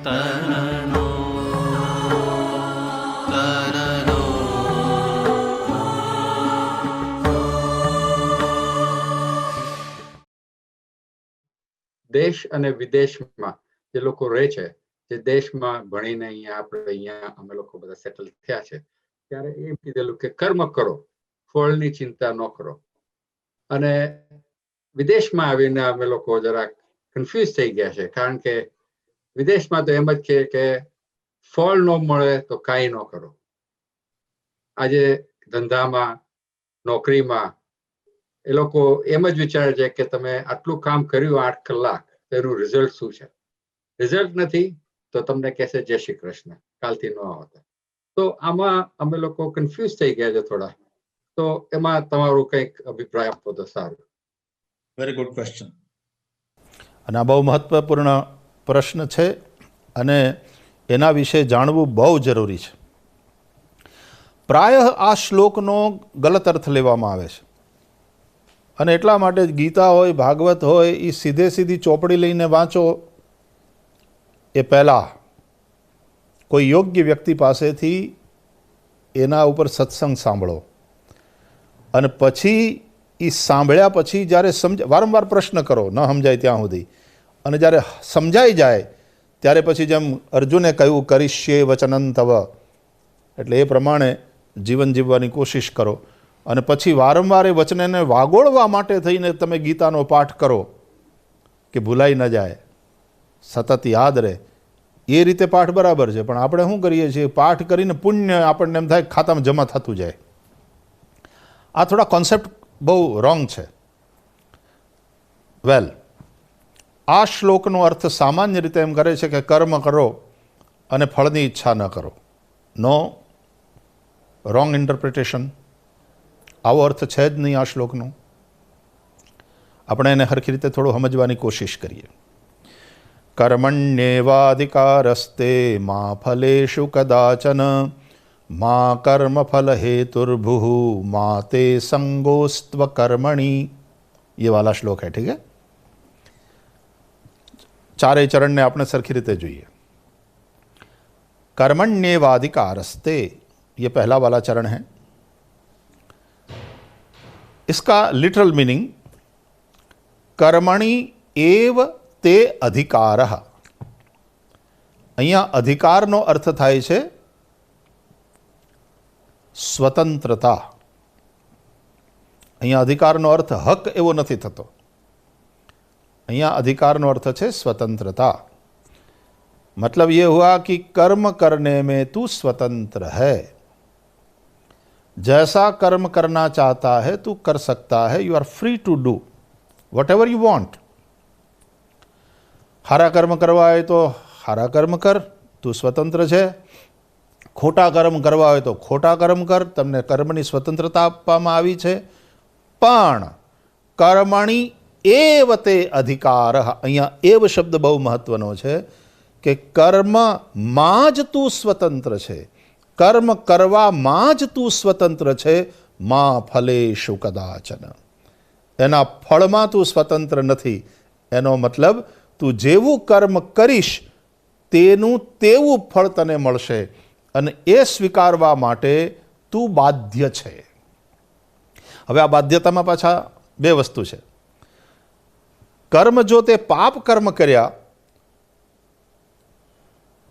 તનનો તનનો દેશ અને વિદેશમાં જે લોકો રહે છે, જે દેશમાં ભણીને અહીંયા અમે લોકો બધા સેટલ થયા છે, ત્યારે એમ કીધેલું કે કર્મ કરો, ફળની ચિંતા ન કરો. અને વિદેશમાં આવીને અમે લોકો જરાક કન્ફ્યુઝ થઈ ગયા છે, કારણ કે વિદેશમાં તો એમ જ છે કે ફળ ન મળે તો કાંઈ ન કરો. આજે ધંધામાં, નોકરીમાં એ લોકો એમ જ વિચારે છે કે તમે આટલું કામ કર્યું 8 કલાક, એનું રિઝલ્ટ શું છે? રિઝલ્ટ નથી તો તમને કહેશે જય શ્રી કૃષ્ણ, કાલથી ન આવતા. તો આમાં અમે લોકો કન્ફ્યુઝ થઈ ગયા છે થોડા. તો એમાં તમારું કંઈક અભિપ્રાય આપો તો સારું. Very good question. અને આ બહુ મહત્વપૂર્ણ પ્રશ્ન છે અને એના વિશે જાણવું બહુ જરૂરી છે. પ્રાય આ શ્લોકનો ગલત અર્થ લેવામાં આવે છે અને એટલા માટે જ ગીતા હોય, ભાગવત હોય, એ સીધી ચોપડી લઈને વાંચો એ પહેલાં કોઈ યોગ્ય વ્યક્તિ પાસેથી એના ઉપર સત્સંગ સાંભળો અને પછી એ સાંભળ્યા પછી જ્યારે વારંવાર પ્રશ્ન કરો, ન સમજાય ત્યાં સુધી, અને જ્યારે સમજાઈ જાય ત્યારે પછી જેમ અર્જુને કહ્યું કરીશ્યે વચનં તવ, એટલે એ પ્રમાણે જીવન જીવવાની કોશિશ કરો. અને પછી વારંવાર એ વચનને વાગોળવા માટે થઈને તમે ગીતાનો પાઠ કરો કે ભૂલાઈ ન જાય, સતત યાદ રહે. એ રીતે પાઠ બરાબર છે, પણ આપણે શું કરીએ છીએ, પાઠ કરીને પુણ્ય આપણને એમ થાય ખાતામાં જમા થતું જાય. આ થોડા કોન્સેપ્ટ બહુ રોંગ છે. વેલ, આ શ્લોકનો અર્થ સામાન્ય રીતે એમ કરે છે કે કર્મ કરો અને ફળની ઈચ્છા ન કરો. નો, રોંગ ઇન્ટરપ્રિટેશન. આવો અર્થ છે જ નહીં આ શ્લોકનો. આપણે એને સરખી રીતે થોડું સમજવાની કોશિશ કરીએ. કર્મણ્યેવાધિકારસ્તે મા ફલેષુ કદાચન મા કર્મફલ हेतुर्भुः મા તે સંગોસ્ત્વ કર્મણી. ये वाला श्लोक है, ठीक है. चारे चरण ने आपने सरखी रीते જોઈએ. कर्मण्येवाधिकारस्ते, ये पहला वाला चरण है. इसका लिटरल मीनिंग कर्मणि एव ते अधिकारः. અહીંયા અધિકારનો અર્થ થાય છે સ્વતંત્રતા. અહીંયા અધિકારનો અર્થ હક એવો નથી થતો. અહીંયા अधिकारનો अर्थ है स्वतंत्रता. मतलब ये हुआ कि कर्म करने में तू स्वतंत्र है. जैसा कर्म करना चाहता है तू कर सकता है. You are free to do whatever you want. हारा कर्म करवा है तो हारा कर्म कर, तू स्वतंत्र है. खोटा कर्म करवा है तो खोटा कर्म कर, तमने कर्मनी स्वतंत्रता आपवामां आवी छे. पण कर्मणि एव ते अधिकारः, અહીંયા એવ શબ્દ બહુ મહત્વનો છે કે કર્મમાં જ તું સ્વતંત્ર છે, કર્મ કરવામાં જ તું સ્વતંત્ર છે. મા ફલેષુ કદાચન, એના ફળમાં તું સ્વતંત્ર નથી. એનો મતલબ તું જેવું કર્મ કરીશ તેનું તેવું ફળ તને મળશે અને એ સ્વીકારવા માટે તું બાધ્ય છે. હવે આ બાધ્યતામાં પાછા બે વસ્તુ છે. કર્મ જો તે પાપ કર્મ કર્યા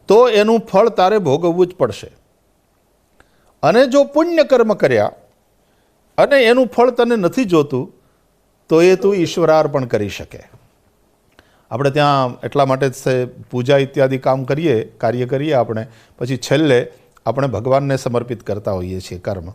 તો એનું ફળ તારે ભોગવવું જ પડશે, અને જો પુણ્ય કર્મ કર્યા અને એનું ફળ તને નથી જોતું તો એ તું ઈશ્વરાર્પણ કરી શકે. આપણે ત્યાં એટલા માટે પૂજા ઇત્યાદિ કાર્ય કરીએ આપણે, પછી છેલ્લે આપણે ભગવાનને સમર્પિત કરતા હોઈએ છીએ કર્મ.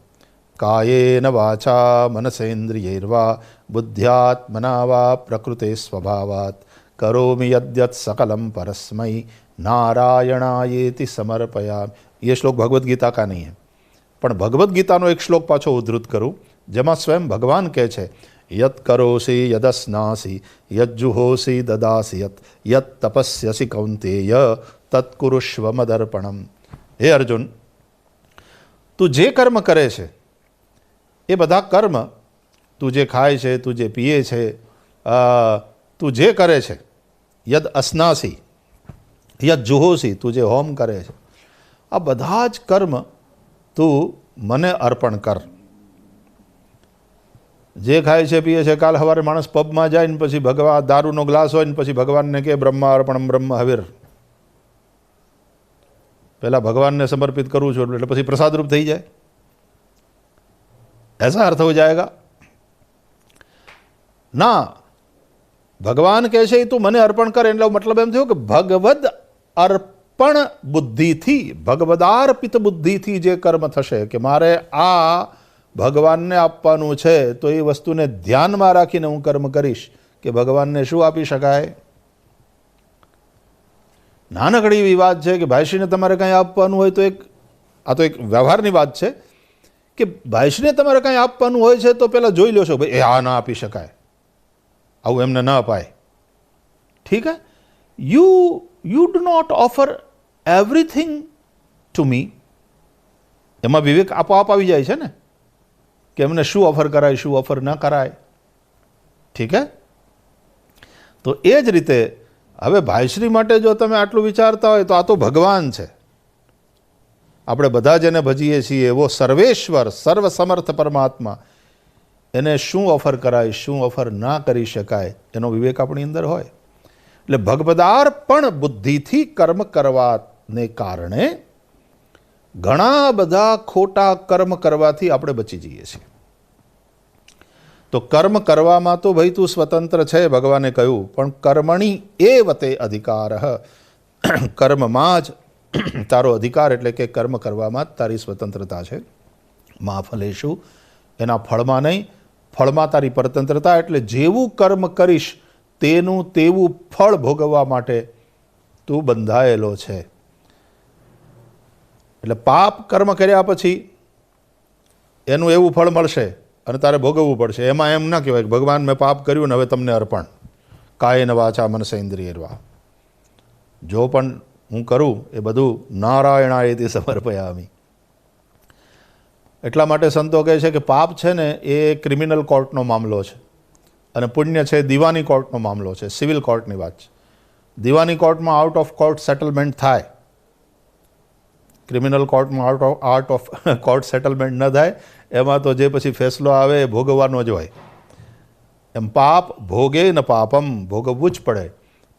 કાયેન વાચા મનસેન્દ્રિયૈર્વા બુદ્ધ્યાત્મના વા પ્રકૃતે સ્વભાવાત કરોમિ યદ્યત सकलम परस्मै नारायणायेति समर्पयामि. ये श्लोक भगवद गीता का नहीं है, પણ ભગવદ્ ગીતાનો એક શ્લોક પાછો ઉદ્ધૃત કરું જેમાં સ્વયં ભગવાન કહે છે યત કરોસી યદસ્નાસી યજ્જુહોસી દદાસી યત તપસ્યસી કૌંતેય તત્કુરુષ્વ મદર્પણમ. હે અર્જુન, તું જે કર્મ કરે છે એ બધા કર્મ, તું જે ખાય છે, તું જે પીએ છે, તું જે કરે છે, યદ અસ્નાસી યા જુહોસી, તું જે હોમ કરે છે, આ બધા જ કર્મ તું મને અર્પણ કર. જે ખાય છે પીએ છે, કાલ સવારે માણસ પબમાં જાય ને પછી ભગવાન દારૂનો ગ્લાસ હોય ને પછી ભગવાનને કે બ્રહ્મા અર્પણમ બ્રહ્મ હવિર, પહેલાં ભગવાનને સમર્પિત કરું છું એટલે પછી પ્રસાદરૂપ થઈ જાય, ऐसा अर्थ हो जाएगा ના. ભગવાન કહે છે તું મને અર્પણ કર, એટલે મતલબ એમ થયો કે ભગવદ અર્પણ બુદ્ધિથી, ભગવદાર્પિત બુદ્ધિથી જે કર્મ થશે કે મારે આ ભગવાનને આપવાનું છે, તો એ વસ્તુને ધ્યાનમાં રાખીને હું કર્મ કરીશ કે ભગવાનને શું આપી શકાય. નાનકડી એવી વાત છે કે ભાઈશ્રીને તમારે કંઈ આપવાનું હોય તો આ તો એક વ્યવહારની વાત છે કે ભાઈશ્રીને તમારે કંઈ આપવાનું હોય છે તો પહેલાં જોઈ લો છો ભાઈ એ આ ના આપી શકાય, આવું એમને ન અપાય. ઠીક હે, you do not offer everything to me. એમાં વિવેક આપોઆપ આવી જાય છે ને કે એમને શું ઓફર કરાય, શું ઓફર ન કરાય. ઠીક હે, તો એ જ રીતે હવે ભાઈશ્રી માટે જો તમે આટલું વિચારતા હોય તો આ તો ભગવાન છે. આપણે બધા જેને ભજીએ છીએ એવો સર્વેશ્વર, સર્વસમર્થ પરમાત્મા, એને શું ઓફર કરાય, શું ઓફર ના કરી શકાય, એનો વિવેક આપણી અંદર હોય. એટલે ભગવદાર્પણ બુદ્ધિથી કર્મ કરવાને કારણે ઘણા બધા ખોટા કર્મ કરવાથી આપણે બચી જઈએ છીએ. તો કર્મ કરવામાં તો ભાઈ તું સ્વતંત્ર છે, ભગવાને કહ્યું, પણ કર્મણી એવ તે અધિકાર, કર્મમાં જ તારો અધિકાર, એટલે કે કર્મ કરવામાં જ તારી સ્વતંત્રતા છે. મા ફલેશુ, એના ફળમાં નહીં, ફળમાં તારી પરતંત્રતા, એટલે જેવું કર્મ કરીશ તેનું તેવું ફળ ભોગવવા માટે તું બંધાયેલો છે. એટલે પાપ કર્મ કર્યા પછી એનું એવું ફળ મળશે અને તારે ભોગવવું પડશે. એમાં એમ ના કહેવાય કે ભગવાન મેં પાપ કર્યું ને હવે તમને અર્પણ, કાયેન વાચા મનસ ઇન્દ્રિયર્વા. જો પણ હું કરું એ બધું નારાયણાયથી સમર્પયામિ. એટલા માટે સંતો કહે છે કે પાપ છે ને એ ક્રિમિનલ કોર્ટનો મામલો છે અને પુણ્ય છે દિવાની કોર્ટનો મામલો છે, સિવિલ કોર્ટની વાત છે. દિવાની કોર્ટમાં આઉટ ઓફ કોર્ટ સેટલમેન્ટ થાય, ક્રિમિનલ કોર્ટમાં આઉટ ઓફ કોર્ટ સેટલમેન્ટ ન થાય. એમાં તો જે પછી ફેસલો આવે એ ભોગવવાનો જ હોય. એમ પાપ ભોગે ન પાપમ, ભોગવવું જ પડે.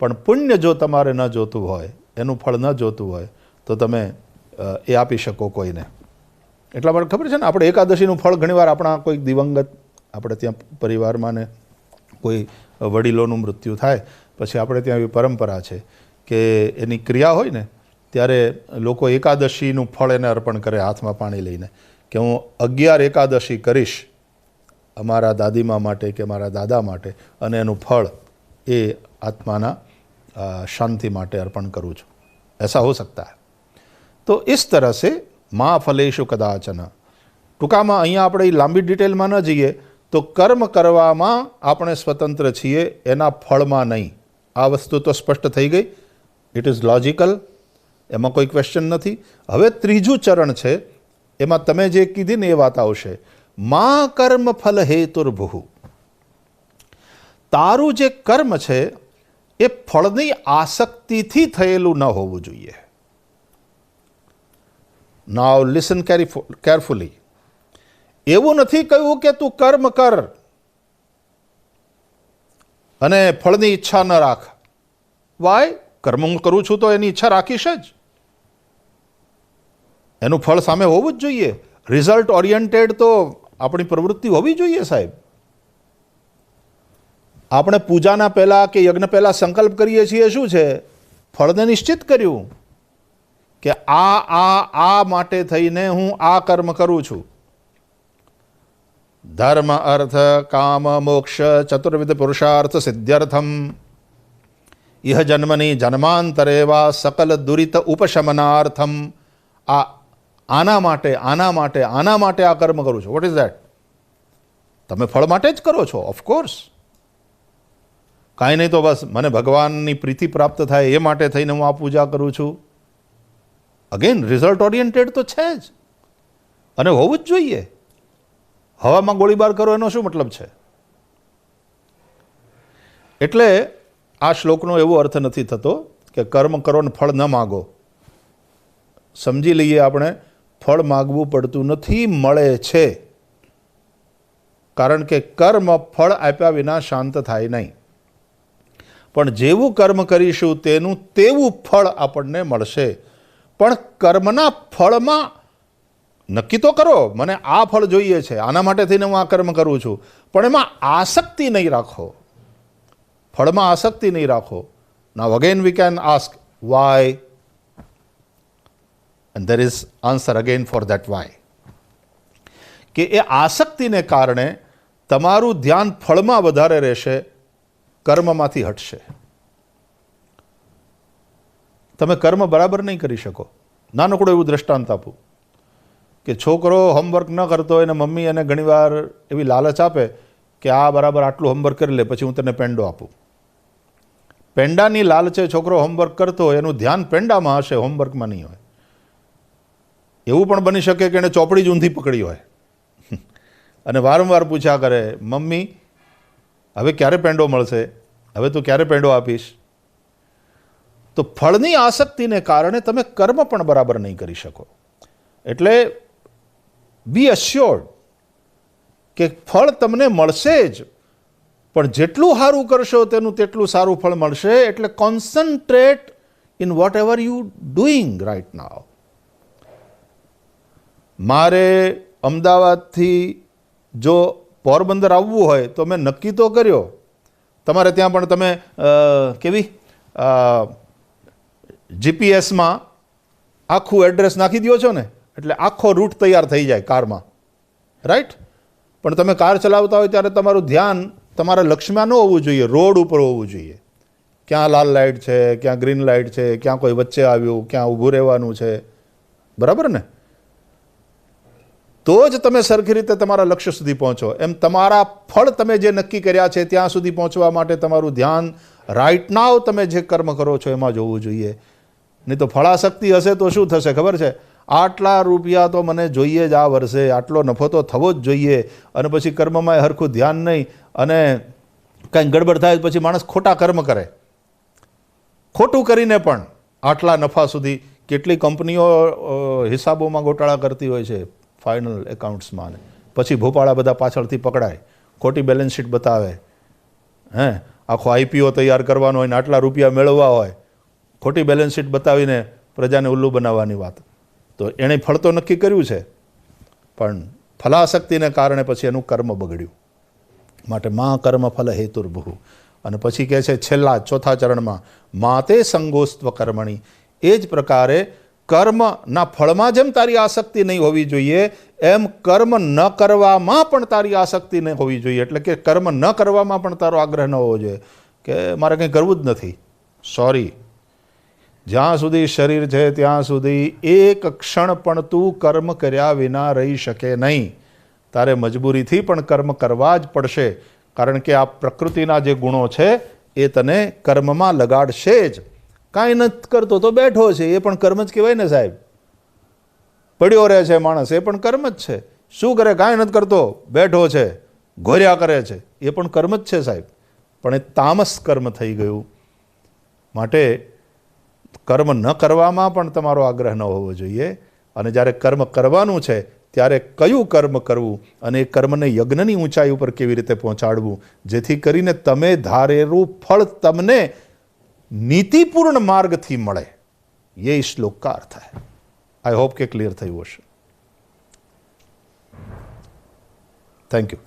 પણ પુણ્ય જો તમારે ન જોતું હોય, એનું ફળ ન જોતું હોય, તો તમે એ આપી શકો કોઈને. એટલા માટે ખબર છે ને, આપણે એકાદશીનું ફળ ઘણીવાર આપણા કોઈક દિવંગત, આપણે ત્યાં પરિવારમાં ને કોઈ વડીલોનું મૃત્યુ થાય પછી આપણે ત્યાં એવી પરંપરા છે કે એની ક્રિયા હોય ને ત્યારે લોકો એકાદશીનું ફળ એને અર્પણ કરે હાથમાં પાણી લઈને, કે હું 11 એકાદશી કરીશ અમારા દાદીમા માટે કે મારા દાદા માટે, અને એનું ફળ એ આત્માના શાંતિ માટે अर्पण करूँ છું. ऐसा हो सकता है. तो इस तरह से माँ फलेशु कदाचन. ટૂંકામાં અહીંયા આપણે લાંબી ડિટેલમાં ન જઈએ તો કર્મ કરવામાં આપણે સ્વતંત્ર છીએ, એના ફળમાં નહીં. આ વસ્તુ તો સ્પષ્ટ થઈ ગઈ, ઇટ ઇઝ લોજિકલ, એમાં કોઈ ક્વેશ્ચન નથી. હવે ત્રીજું ચરણ છે, એમાં તમે જે કીધી ને એ વાત આવશે. મા કર્મ ફલ હેતુર્ભુઃ. તારું જે કર્મ છે એ ફળની આસક્તિથી થયેલું ન હોવું જોઈએ. નાઉ લિસન કેરફુલી. એવું નથી કહ્યું કે તું કર્મ કર અને ફળની ઈચ્છા ન રાખ. વાય? કર્મ હું કરું છું તો એની ઈચ્છા રાખીશ જ, એનું ફળ સામે હોવું જ જોઈએ. રિઝલ્ટ ઓરિએન્ટેડ તો આપણી પ્રવૃત્તિ હોવી જોઈએ સાહેબ. આપણે પૂજાના પહેલાં કે યજ્ઞ પહેલાં સંકલ્પ કરીએ છીએ શું છે? ફળને નિશ્ચિત કર્યું કે આ માટે થઈને હું આ કર્મ કરું છું. ધર્મ અર્થ કામ મોક્ષ ચતુર્વિધ પુરુષાર્થ સિદ્ધ્યર્થમ ઇહ જન્મની જન્માંતરે વા સકલ દુરિત ઉપશમનાર્થમ. આના માટે આ કર્મ કરું છું. What is that? તમે ફળ માટે જ કરો છો, ઓફકોર્સ. કાંઈ નહીં તો બસ મને ભગવાનની પ્રીતિ પ્રાપ્ત થાય એ માટે થઈને હું આ પૂજા કરું છું. અગેન રિઝલ્ટ ઓરિએન્ટેડ તો છે જ અને હોવું જ જોઈએ. હવામાં ગોળીબાર કરો એનો શું મતલબ છે? એટલે આ શ્લોકનો એવો અર્થ નથી થતો કે કર્મ કરો ને ફળ ન માગો. સમજી લઈએ આપણે, ફળ માગવું પડતું નથી, મળે છે. કારણ કે કર્મ ફળ આપ્યા વિના શાંત થાય નહીં. પણ જેવું કર્મ કરીશું તેનું તેવું ફળ આપણને મળશે. પણ કર્મના ફળમાં નક્કી તો કરો, મને આ ફળ જોઈએ છે, આના માટે થઈને હું આ કર્મ કરું છું, પણ એમાં આસક્તિ નહીં રાખો. ફળમાં આસક્તિ નહીં રાખો. Now again we can ask why, and there is answer again for that why. કે એ આસક્તિને કારણે તમારું ધ્યાન ફળમાં વધારે રહેશે, કર્મમાંથી હટશે. તમે કર્મ બરાબર નહીં કરી શકો. નાનકડું એવું દ્રષ્ટાંત આપું કે છોકરો હોમવર્ક ન કરતો હોય ને મમ્મી એને ઘણીવાર એવી લાલચ આપે કે આ બરાબર આટલું હોમવર્ક કરી લે, પછી હું તને પેંડો આપું. પેંડાની લાલચે છોકરો હોમવર્ક કરતો હોય, એનું ધ્યાન પેંડામાં હશે, હોમવર્કમાં નહીં હોય. એવું પણ બની શકે કે એણે ચોપડી જ ઊંધી પકડી હોય અને વારંવાર પૂછ્યા કરે, મમ્મી હવે ક્યારે પેંડો મળશે, હવે તું ક્યારે પેંડો આપીશ. તો ફળની આસક્તિને કારણે તમે કર્મ પણ બરાબર નહીં કરી શકો. એટલે બી અશ્યોર્ડ કે ફળ તમને મળશે જ, પણ જેટલું સારું કરશો તેનું તેટલું સારું ફળ મળશે. એટલે concentrate in whatever you doing right now. મારે અમદાવાદથી જો પોરબંદર આવવું હોય તો મેં નક્કી તો કર્યો. તમારે ત્યાં પણ તમે કેવી જીપીએસમાં આખું એડ્રેસ નાખી દો છો ને, એટલે આખો રૂટ તૈયાર થઈ જાય કારમાં, રાઈટ. પણ તમે કાર ચલાવતા હોય ત્યારે તમારું ધ્યાન તમારા લક્ષ્યમાં ન હોવું જોઈએ, રોડ ઉપર હોવું જોઈએ. ક્યાં લાલ લાઇટ છે, ક્યાં ગ્રીન લાઇટ છે, ક્યાં કોઈ વચ્ચે આવ્યું, ક્યાં ઊભું રહેવાનું છે, બરાબર ને. તો જ તમે સરખી રીતે તમારા લક્ષ્ય સુધી પહોંચો. એમ તમારા ફળ તમે જે નક્કી કર્યા છે ત્યાં સુધી પહોંચવા માટે તમારું ધ્યાન રાઇટ નાવ તમે જે કર્મ કરો છો એમાં જ હોવું જોઈએ. નહીં તો ફળાશક્તિ હશે તો શું થશે ખબર છે? આટલા રૂપિયા તો મને જોઈએ જ આ વર્ષે, આટલો નફો તો થવો જ જોઈએ, અને પછી કર્મમાં હરખું ધ્યાન નહીં, અને કંઈ ગડબડ થાય પછી માણસ ખોટા કર્મ કરે. ખોટું કરીને પણ આટલા નફા સુધી કેટલી કંપનીઓ હિસાબોમાં ગોટાળા કરતી હોય છે, ફાઇનલ એકાઉન્ટ્સમાં. પછી ભોપાળા બધા પાછળથી પકડાય, ખોટી બેલેન્સ શીટ બતાવે. આખો આઈપીઓ તૈયાર કરવાનો હોય ને આટલા રૂપિયા મેળવવા હોય, ખોટી બેલેન્સ શીટ બતાવીને પ્રજાને ઉલ્લુ બનાવવાની વાત. તો એણે ફળ તો નક્કી કર્યું છે, પણ ફલાશક્તિને કારણે પછી એનું કર્મ બગડ્યું. માટે મા કર્મ ફલ હેતુર્ભુઃ. અને પછી કહે છે છેલ્લા ચોથા ચરણમાં, માતે સંગોસ્ત્વ કર્મણી. એ જ પ્રકારે કર્મના ફળમાં જેમ તારી આસક્તિ નહીં હોવી જોઈએ, એમ કર્મ ન કરવામાં પણ તારી આસક્તિ નહીં હોવી જોઈએ. એટલે કે કર્મ ન કરવામાં પણ તારો આગ્રહ ન હોવો જોઈએ કે મારે કંઈ કરવું જ નથી. સોરી, જ્યાં સુધી શરીર છે ત્યાં સુધી એક ક્ષણ પણ તું કર્મ કર્યા વિના રહી શકે નહીં. તારે મજબૂરીથી પણ કર્મ કરવા જ પડશે, કારણ કે આ પ્રકૃતિના જે ગુણો છે એ તને કર્મમાં લગાડશે જ. કાંઈ નથી કરતો તો બેઠો છે, એ પણ કર્મ જ કહેવાય ને સાહેબ. પડ્યો રહે છે માણસ, એ પણ કર્મ જ છે. શું કરે? કાંઈ નથી કરતો, બેઠો છે, ઘોર્યા કરે છે, એ પણ કર્મ જ છે સાહેબ. પણ એ તામસ કર્મ થઈ ગયું. માટે કર્મ ન કરવામાં પણ તમારો આગ્રહ ન હોવો જોઈએ. અને જ્યારે કર્મ કરવાનું છે ત્યારે કયું કર્મ કરવું અને એ કર્મને યજ્ઞની ઊંચાઈ ઉપર કેવી રીતે પહોંચાડવું, જેથી કરીને તમે ધારેલું ફળ તમને નીતિપૂર્ણ માર્ગથી મળે. એ શ્લોક કા અર્થ है. આઈ હોપ કે ક્લિયર થયું હશે. Thank you.